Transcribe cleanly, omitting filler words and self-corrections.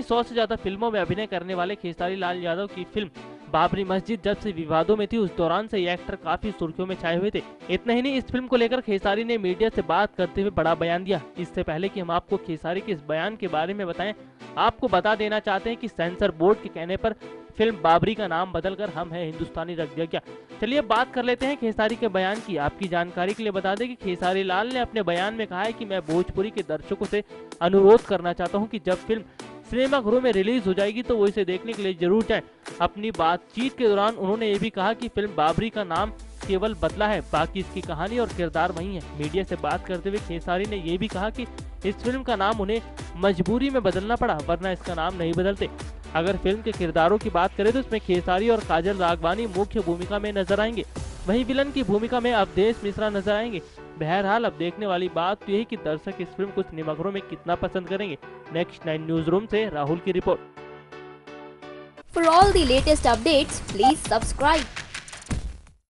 100 से ज्यादा फिल्मों में अभिनय करने वाले खेसारी लाल यादव की फिल्म बाबरी मस्जिद जब से विवादों में थी, उस दौरान से ये एक्टर काफी सुर्खियों में छाए हुए थे। इतना ही नहीं, इस फिल्म को लेकर खेसारी ने मीडिया से बात करते हुए बड़ा बयान दिया। इससे पहले कि हम आपको खेसारी के इस बयान के बारे में बताएं, आपको बता देना चाहते हैं कि सेंसर बोर्ड के कहने पर फिल्म बाबरी का नाम बदलकर हम है हिंदुस्तानी रख दिया गया। चलिए बात कर लेते हैं खेसारी के बयान की। आपकी जानकारी के लिए बता दें कि खेसारी लाल ने अपने बयान में कहा है कि मैं भोजपुरी के दर्शकों से अनुरोध करना चाहता हूं कि जब फिल्म सिनेमाघरों में रिलीज हो जाएगी तो वो इसे देखने के लिए जरूर जाएं। अपनी बातचीत के दौरान उन्होंने ये भी कहा कि फिल्म बाबरी का नाम केवल बदला है, बाकी इसकी कहानी और किरदार वही है। मीडिया से बात करते हुए खेसारी ने ये भी कहा कि इस फिल्म का नाम उन्हें मजबूरी में बदलना पड़ा, वरना इसका नाम नहीं बदलते। अगर फिल्म के किरदारों की बात करें तो इसमें खेसारी और काजल राघवानी मुख्य भूमिका में नजर आएंगे, वहीं विलन की भूमिका में अवधेश मिश्रा नजर आएंगे। बहरहाल अब देखने वाली बात तो यही कि दर्शक इस फिल्म को सिनेमाघरों में कितना पसंद करेंगे। नेक्स्ट 9 न्यूज रूम से राहुल की report. For all the latest updates, please subscribe.